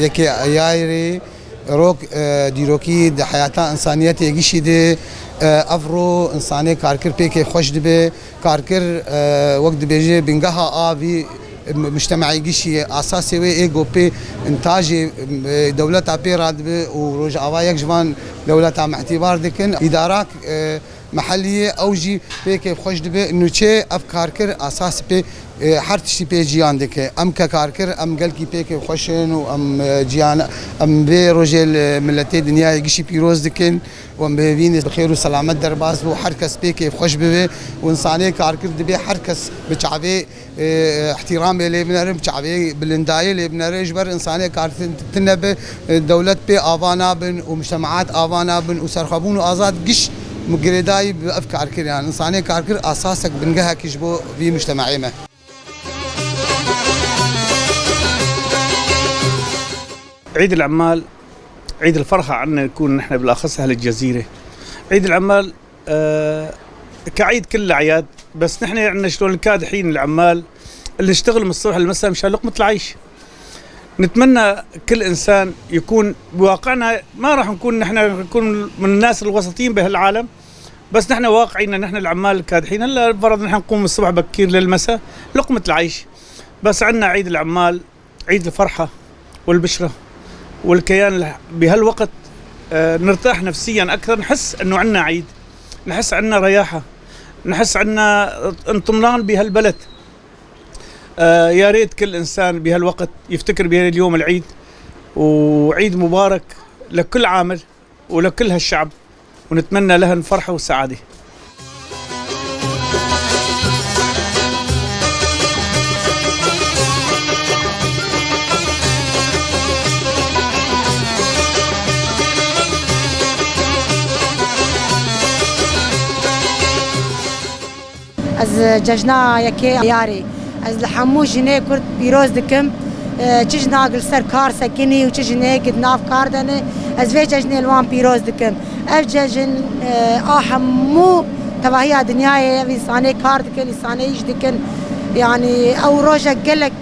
يكي اياري روك ديروكي حياتا انسانيتي يجيشي دي افرو انساني كاركر بيكي خوش دبي كاركر وقت بيجي بنقها افي مجتمعي جيشي اساسي وي ايجو بي انتاجي دولتها بي راد وروج اوايك جوان دولتها معتبار دكن ادارات محليه اوجي بيكي خوش دبي انه تشي افكار كر اساس بي حرتشي بي جيان دك ام كاركر ام قلكي بيكي خوشن وام جيان ام بي روجل ملتي دنيا جيشي بيروز دكن وام بيني بخير وسلامت درباس وحركس بيكي خوش بي وانساني كاركر دبي حركس بشعبي احترام اللي بنرم شعبي بالندايه اللي بنرج بر انسانيه كارثه تنبه دولت بي افانا بن ومجتمعات افانا بن وسرخبون وازاد قش مقرداي بافكار كر يعني انسانيه كاركر اساسك بنقها كيجبو في مجتمعينا. عيد العمال عيد الفرحه عنا يكون نحن بالاخص اهل الجزيره. عيد العمال كعيد كل الاعياد، بس نحن عندنا شلون الكادحين العمال اللي يشتغلوا من الصبح للمساء مشان لقمه العيش. نتمنى كل انسان يكون بواقعنا، ما راح نكون نحن نكون من الناس الوسطيين بهالعالم، بس نحن واقعينا نحن العمال الكادحين. هلا فرض نحن نقوم من الصبح بكير للمساء لقمه العيش، بس عندنا عيد العمال عيد الفرحه والبشره والكيان. بهالوقت نرتاح نفسيا اكثر، نحس انه عندنا عيد، نحس عندنا رياحه، نحس عندنا اطمئنان بهالبلد. يا ريت كل انسان بهالوقت يفتكر بهاليوم العيد، وعيد مبارك لكل عامل ولكل هالشعب، ونتمنى لهم فرحه وسعاده. از ججنا یکی یاری از لحمو جنه کرد پیروز دکم چجنا گل سر کار سکنی و چجنه قد ناف کار دنه از وی ججنه الوان پیروز دکم اف ججن آحمو تواهی دنیای وی سانه کار دکن سانه ایش دکن يعني او روجا قلك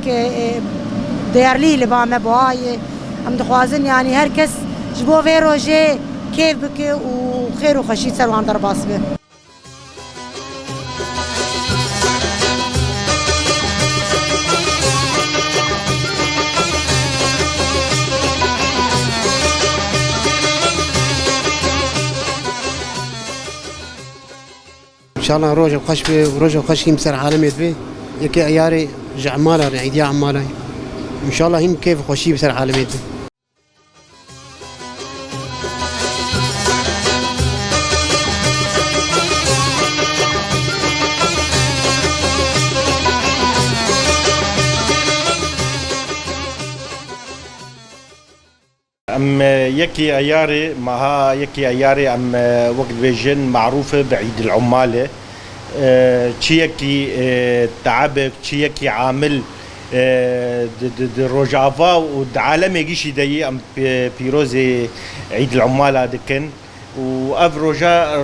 ديارلي لبامه بواي هم دخوازن يعني هر كس جبو في روجي كيف بك وخير وخشيت سلوان درباس به. ان شاء الله روجا خوش به وروجا خوش يمسر عالميت به يكي عياري جعماله عيديا عماله ان شاء الله هم كيف خوشي بسر عالميت به. ام يكي اياري مها يكي اياري ام وقت بيجن معروفه بعيد العماله تشيكي تعبك تشيكي عامل روجافا والعالم يجيش داي ام بيروزي عيد العماله دكن واف روجا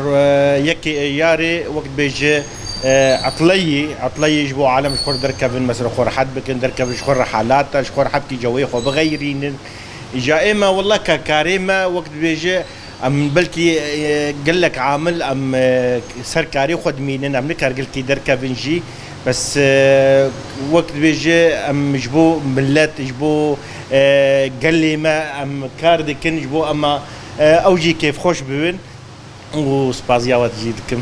يكي اياري وقت بيجي عطلي يجبو عالم شخور دركبن مثلا خور حد بكن دركب شخور حالات شخور حبكي جوي خو بغيرين جائمة والله ككاريمة وقت بيجي ام بلكي قال لك عامل ام سركاري خدمين ام نكر قلكي دركا بنجي بس وقت بيجي ام جبو ملات جبو قال لي ما ام كاردي كن جبو اما اوجي كيف خوش بين وسبازيا وتجي دكم.